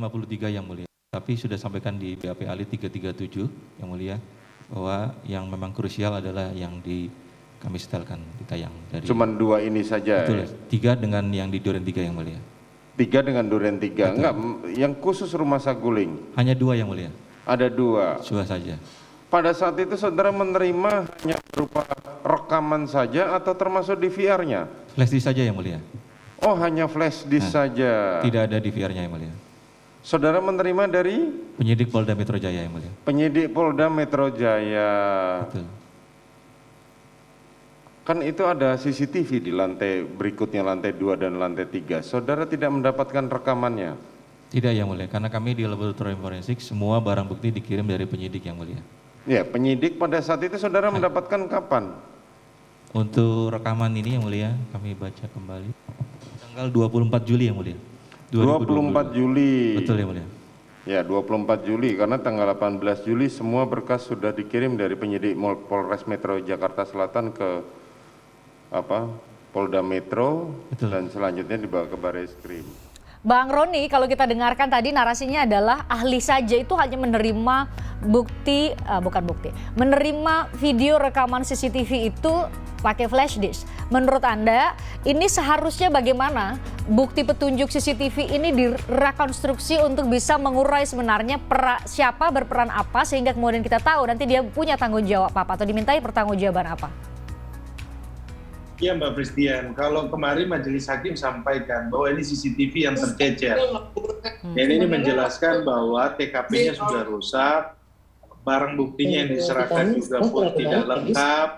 53 yang mulia. Tapi sudah sampaikan di BAP ahli 337 yang mulia bahwa yang memang krusial adalah yang kami setelkan di tayang. Cuman 2 ini saja. Betul, 3 dengan yang di Duren 3 yang mulia. 3 dengan Duren 3. Enggak, yang khusus rumah saguling. Hanya 2 yang mulia. Ada 2. Sudah saja. Pada saat itu saudara menerima hanya berupa rekaman saja atau termasuk DVR-nya? Flash disk saja yang mulia. Oh, hanya flash disk saja. Tidak ada DVR-nya yang mulia. Saudara menerima dari? Penyidik Polda Metro Jaya yang mulia. Penyidik Polda Metro Jaya. Betul. Kan itu ada CCTV di lantai berikutnya, lantai 2 dan lantai 3. Saudara tidak mendapatkan rekamannya? Tidak yang mulia, karena kami di laboratorium forensik semua barang bukti dikirim dari penyidik yang mulia. Ya, penyidik pada saat itu saudara mendapatkan kapan? Untuk rekaman ini yang mulia, kami baca kembali. Tanggal 24 Juli yang mulia. 24 Juli. Betul yang mulia. Ya, 24 Juli, karena tanggal 18 Juli semua berkas sudah dikirim dari penyidik Polres Metro Jakarta Selatan ke Polda Metro. Betul. Dan selanjutnya dibawa ke Barreskrim. Bang Roni, kalau kita dengarkan tadi narasinya adalah ahli saja itu hanya menerima menerima video rekaman CCTV itu pakai flash disk. Menurut Anda, ini seharusnya bagaimana bukti petunjuk CCTV ini direkonstruksi untuk bisa mengurai sebenarnya siapa berperan apa sehingga kemudian kita tahu nanti dia punya tanggung jawab apa atau dimintai pertanggungjawaban apa? Ya Mbak Pristian, kalau kemarin Majelis Hakim sampaikan bahwa ini CCTV yang tercecer. Dan ini menjelaskan bahwa TKP-nya sudah rusak, barang buktinya yang diserahkan juga pun tidak lengkap,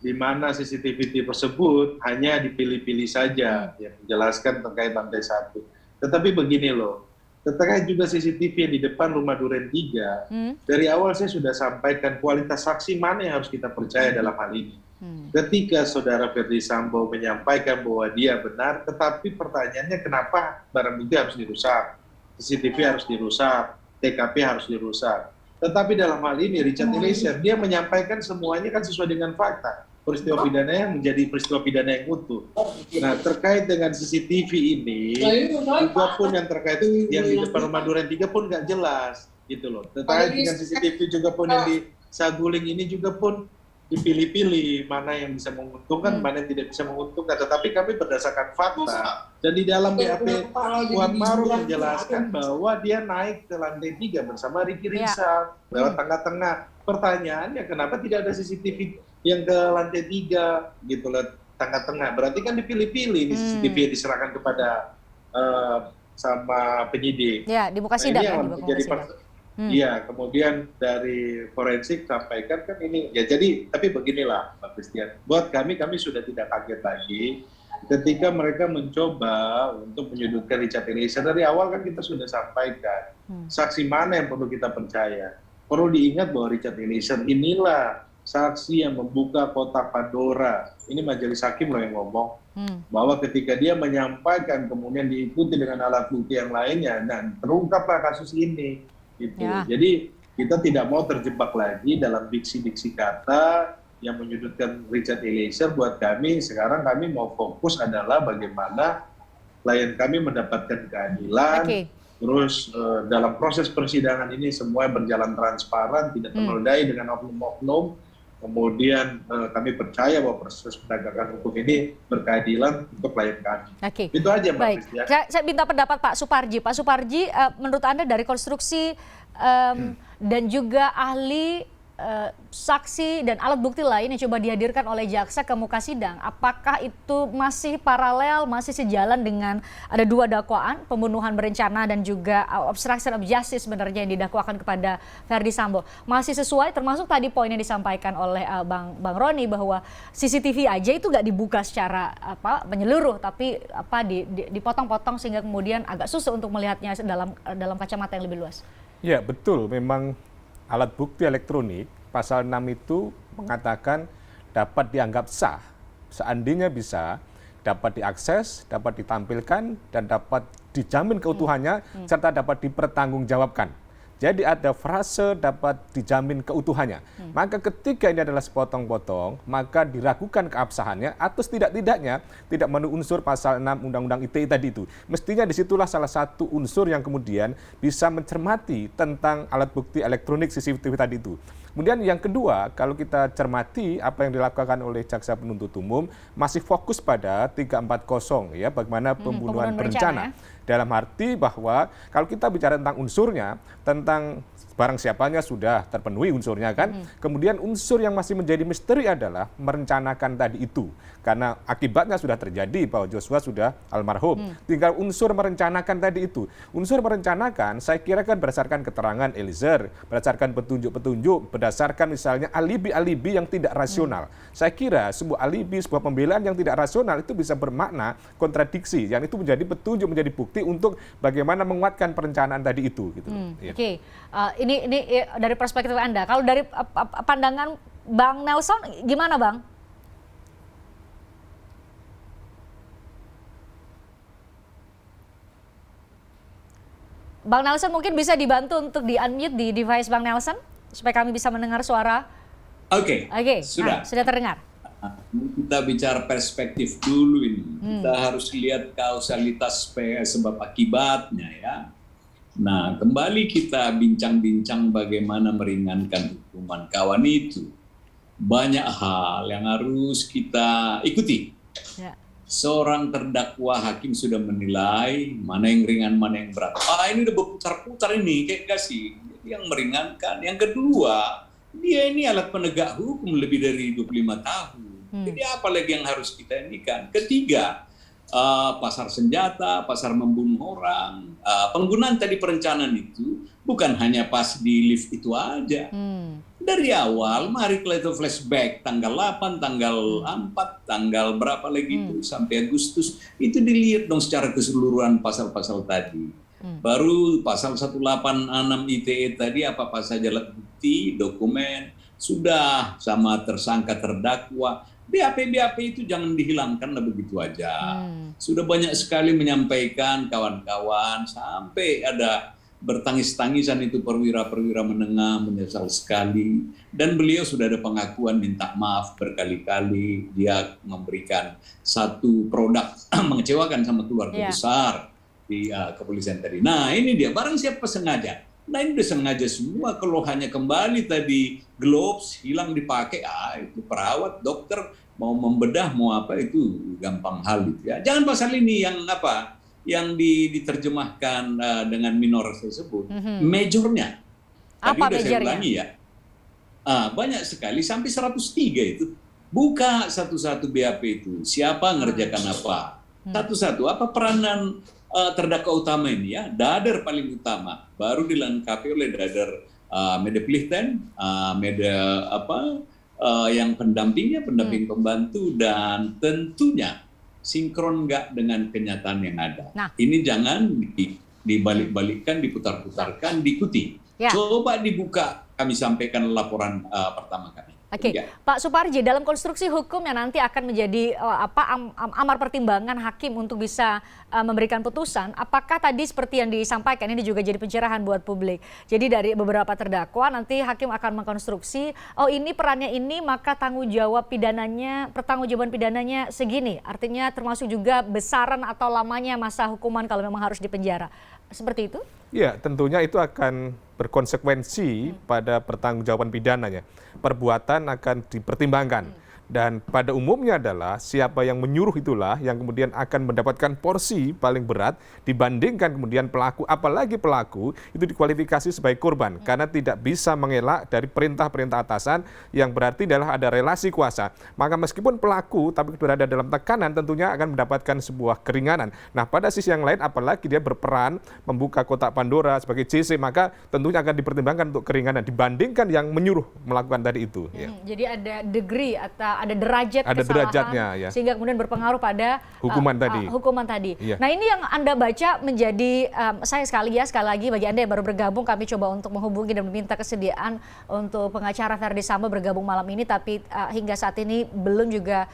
di mana CCTV tersebut hanya dipilih-pilih saja, yang menjelaskan terkait lantai 1. Tetapi begini loh, terkait juga CCTV yang di depan rumah Duren 3, dari awal saya sudah sampaikan kualitas saksi mana yang harus kita percaya dalam hal ini. Ketika saudara Ferdy Sambo menyampaikan bahwa dia benar, tetapi pertanyaannya kenapa barang bukti harus dirusak, CCTV harus dirusak, TKP harus dirusak. Tetapi dalam hal ini Richard Eliezer dia menyampaikan semuanya kan sesuai dengan fakta. Peristiwa pidananya menjadi peristiwa pidana yang utuh. Nah, terkait dengan CCTV ini, juga pun yang terkait yang di depan rumah Duren 3 pun nggak jelas, gitu loh. Terkait dengan CCTV juga pun yang di Saguling ini juga pun dipilih-pilih mana yang bisa menguntungkan, mana yang tidak bisa menguntungkan. Tetapi kami berdasarkan fakta dan di dalam BAP Kuat Maruf menjelaskan bahwa dia naik ke lantai 3 bersama Ricky Rizal lewat tengah-tengah. Pertanyaannya kenapa tidak ada CCTV yang ke lantai 3 gitu loh, tengah-tengah. Berarti kan dipilih-pilih CCTV yang diserahkan kepada sama penyidik. Ya, di muka sidang ya, iya, kemudian dari forensik sampaikan kan ini, ya jadi, tapi beginilah Mbak Pristian, buat kami sudah tidak kaget lagi ketika mereka mencoba untuk menyudutkan Richard Eliezer. Dari awal kan kita sudah sampaikan, saksi mana yang perlu kita percaya. Perlu diingat bahwa Richard Eliezer inilah saksi yang membuka kotak Pandora. Ini Majelis Hakim loh yang ngomong, bahwa ketika dia menyampaikan kemudian diikuti dengan alat bukti yang lainnya, dan terungkaplah kasus ini. Gitu. Ya. Jadi kita tidak mau terjebak lagi dalam diksi-diksi kata yang menyudutkan Richard Eliezer. Buat kami sekarang kami mau fokus adalah bagaimana klien kami mendapatkan keadilan. Terus dalam proses persidangan ini semua berjalan transparan, tidak ternodai dengan oknum-oknum. Kemudian kami percaya bahwa proses penegakan hukum ini berkeadilan untuk klien kami. Itu aja Mbak Pristia. Saya minta pendapat Pak Suparji. Pak Suparji, menurut Anda dari konstruksi dan juga ahli saksi dan alat bukti lain yang coba dihadirkan oleh jaksa ke muka sidang, apakah itu masih paralel, masih sejalan dengan ada 2 dakwaan, pembunuhan berencana dan juga obstruction of justice sebenarnya yang didakwakan kepada Ferdy Sambo? Masih sesuai, termasuk tadi poin yang disampaikan oleh Bang Roni bahwa CCTV aja itu nggak dibuka secara menyeluruh, tapi dipotong-potong sehingga kemudian agak susah untuk melihatnya dalam kacamata yang lebih luas. Ya betul, memang alat bukti elektronik pasal 6 itu mengatakan dapat dianggap sah seandainya bisa dapat diakses, dapat ditampilkan dan dapat dijamin keutuhannya serta dapat dipertanggungjawabkan. Jadi ada frase dapat dijamin keutuhannya. Maka ketika ini adalah sepotong-potong, maka diragukan keabsahannya atau tidak-tidaknya tidak memenuhi unsur pasal 6 Undang-Undang ITE tadi itu. Mestinya disitulah salah satu unsur yang kemudian bisa mencermati tentang alat bukti elektronik CCTV tadi itu. Kemudian yang kedua, kalau kita cermati apa yang dilakukan oleh jaksa penuntut umum masih fokus pada 340 ya, bagaimana pembunuhan berencana. Dalam arti bahwa kalau kita bicara tentang unsurnya, tentang barang siapanya sudah terpenuhi unsurnya kan. Kemudian unsur yang masih menjadi misteri adalah merencanakan tadi itu. Karena akibatnya sudah terjadi bahwa Joshua sudah almarhum. Tinggal unsur merencanakan tadi itu. Unsur merencanakan saya kira kan berdasarkan keterangan Eliezer, berdasarkan petunjuk-petunjuk, berdasarkan misalnya alibi-alibi yang tidak rasional. Saya kira sebuah alibi, sebuah pembelaan yang tidak rasional itu bisa bermakna kontradiksi. Yang itu menjadi petunjuk, menjadi bukti untuk bagaimana menguatkan perencanaan tadi itu. Gitu. Oke. Ini dari perspektif Anda. Kalau dari pandangan Bang Nelson, gimana Bang? Bang Nelson mungkin bisa dibantu untuk di-unmute di device Bang Nelson, supaya kami bisa mendengar suara. Oke, sudah. Nah, sudah terdengar. Kita bicara perspektif dulu ini. Kita harus lihat kausalitas sebab akibatnya ya. Nah, kembali kita bincang-bincang bagaimana meringankan hukuman kawan itu. Banyak hal yang harus kita ikuti. Ya. Seorang terdakwa hakim sudah menilai mana yang ringan, mana yang berat. Ini udah berputar-putar ini, kayak kasih. Yang meringankan. Yang kedua, dia ini alat penegak hukum lebih dari 25 tahun. Jadi apa lagi yang harus kita inikan? Ketiga, pasar senjata, pasar membunuh orang, penggunaan tadi perencanaan itu bukan hanya pas di lift itu aja. Dari awal, mari kita flashback tanggal 8, tanggal 4, tanggal berapa lagi itu sampai Agustus, itu dilihat dong secara keseluruhan pasal-pasal tadi. Baru pasal 186 ITE tadi apa saja alat bukti, dokumen, sudah sama tersangka terdakwa. BAP itu jangan dihilangkan lah begitu aja. Sudah banyak sekali menyampaikan kawan-kawan sampai ada bertangis-tangisan itu perwira-perwira menengah menyesal sekali. Dan beliau sudah ada pengakuan minta maaf berkali-kali. Dia memberikan satu produk mengecewakan sama keluarga besar di kepolisian tadi. Nah ini dia, barang siapa sengaja. Nah ini udah sengaja semua, kalau hanya kembali tadi gloves hilang dipakai, itu perawat, dokter mau membedah mau apa itu gampang hal itu ya. Jangan pasal ini yang apa, yang diterjemahkan dengan minor tersebut, majornya. Tadi Apa udah saya majornya? ulangi ya. Banyak sekali sampai 103 itu. Buka satu-satu BAP itu, siapa ngerjakan apa. Satu-satu, apa peranan terdakwa utama ini ya, dader paling utama, baru dilengkapi oleh dader medepelihten, yang pendamping pembantu, dan tentunya sinkron nggak dengan kenyataan yang ada. Nah, ini jangan dibalik-balikkan, diputar-putarkan, diikuti. Ya. Coba dibuka, kami sampaikan laporan pertama kami. Oke, ya. Pak Suparji, dalam konstruksi hukum yang nanti akan menjadi amar pertimbangan hakim untuk bisa memberikan putusan, apakah tadi seperti yang disampaikan ini juga jadi pencerahan buat publik. Jadi dari beberapa terdakwa nanti hakim akan mengkonstruksi, ini perannya ini maka pertanggungjawaban pidananya segini. Artinya termasuk juga besaran atau lamanya masa hukuman kalau memang harus dipenjara. Seperti itu? Ya, tentunya itu akan berkonsekuensi pada pertanggungjawaban pidananya. Perbuatan akan dipertimbangkan. Dan pada umumnya adalah siapa yang menyuruh itulah yang kemudian akan mendapatkan porsi paling berat dibandingkan kemudian pelaku, apalagi pelaku itu dikualifikasi sebagai korban karena tidak bisa mengelak dari perintah-perintah atasan yang berarti adalah ada relasi kuasa. Maka meskipun pelaku tapi berada dalam tekanan tentunya akan mendapatkan sebuah keringanan. Nah pada sisi yang lain apalagi dia berperan membuka kotak Pandora sebagai JC, maka tentunya akan dipertimbangkan untuk keringanan dibandingkan yang menyuruh melakukan tadi itu. Jadi ada degree atau ada derajat ada kesalahan derajatnya, ya. Sehingga kemudian berpengaruh pada hukuman tadi. Iya. Nah ini yang Anda baca menjadi saya sekali lagi bagi Anda yang baru bergabung, kami coba untuk menghubungi dan meminta kesediaan untuk pengacara Verdi Sambo bergabung malam ini, tapi hingga saat ini belum juga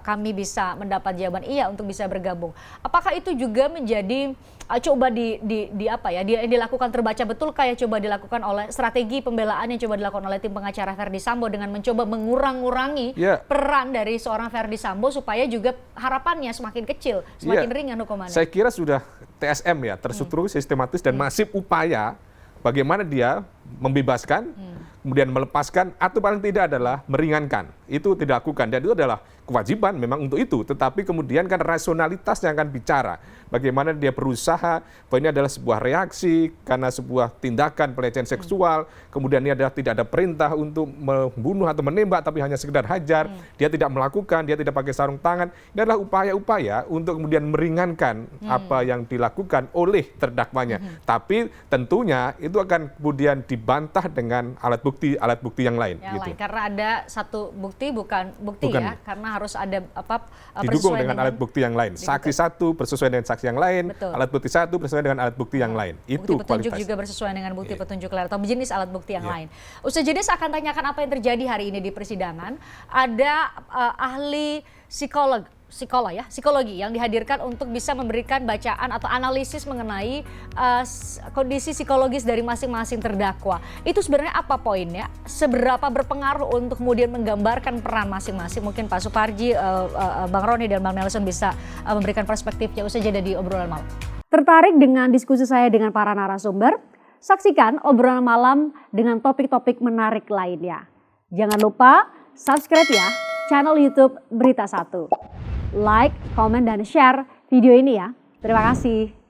kami bisa mendapat jawaban iya untuk bisa bergabung. Apakah itu juga menjadi coba di apa ya, dilakukan terbaca betul kayak coba dilakukan oleh strategi pembelaan yang coba dilakukan oleh tim pengacara Verdi Sambo dengan mencoba mengurangi peran dari seorang Verdi Sambo supaya juga harapannya semakin kecil, semakin ringan hukumannya. Saya kira sudah TSM ya, terstruktur, sistematis dan masif upaya bagaimana dia membebaskan, kemudian melepaskan, atau paling tidak adalah meringankan. Itu tidak dilakukan, dan itu adalah kewajiban memang untuk itu. Tetapi kemudian kan rasionalitas yang akan bicara. Bagaimana dia berusaha, bahwa ini adalah sebuah reaksi karena sebuah tindakan pelecehan seksual, kemudian ini adalah tidak ada perintah untuk membunuh atau menembak, tapi hanya sekedar hajar, dia tidak melakukan, dia tidak pakai sarung tangan. Ini adalah upaya-upaya untuk kemudian meringankan apa yang dilakukan oleh terdakwanya. Tapi tentunya itu akan kemudian dibantah dengan alat bukti yang lain. Gitu. Karena ada satu bukti bukan ya, karena harus ada didukung dengan alat bukti yang lain. Saksi satu bersesuaian dengan saksi yang lain, alat bukti satu bersesuaian dengan alat bukti yang lain. Itu bukti petunjuk juga bersesuaian dengan bukti petunjuk lain atau jenis alat bukti yang lain. Usai jeda saya akan tanyakan apa yang terjadi hari ini di persidangan. Ada ahli psikologi yang dihadirkan untuk bisa memberikan bacaan atau analisis mengenai kondisi psikologis dari masing-masing terdakwa. Itu sebenarnya apa poinnya? Seberapa berpengaruh untuk kemudian menggambarkan peran masing-masing? Mungkin Pak Suparji, Bang Roni dan Bang Nelson bisa memberikan perspektifnya usai jeda di obrolan malam. Tertarik dengan diskusi saya dengan para narasumber? Saksikan obrolan malam dengan topik-topik menarik lainnya. Jangan lupa subscribe ya channel YouTube Berita 1. Like, komen, dan share video ini ya. Terima kasih.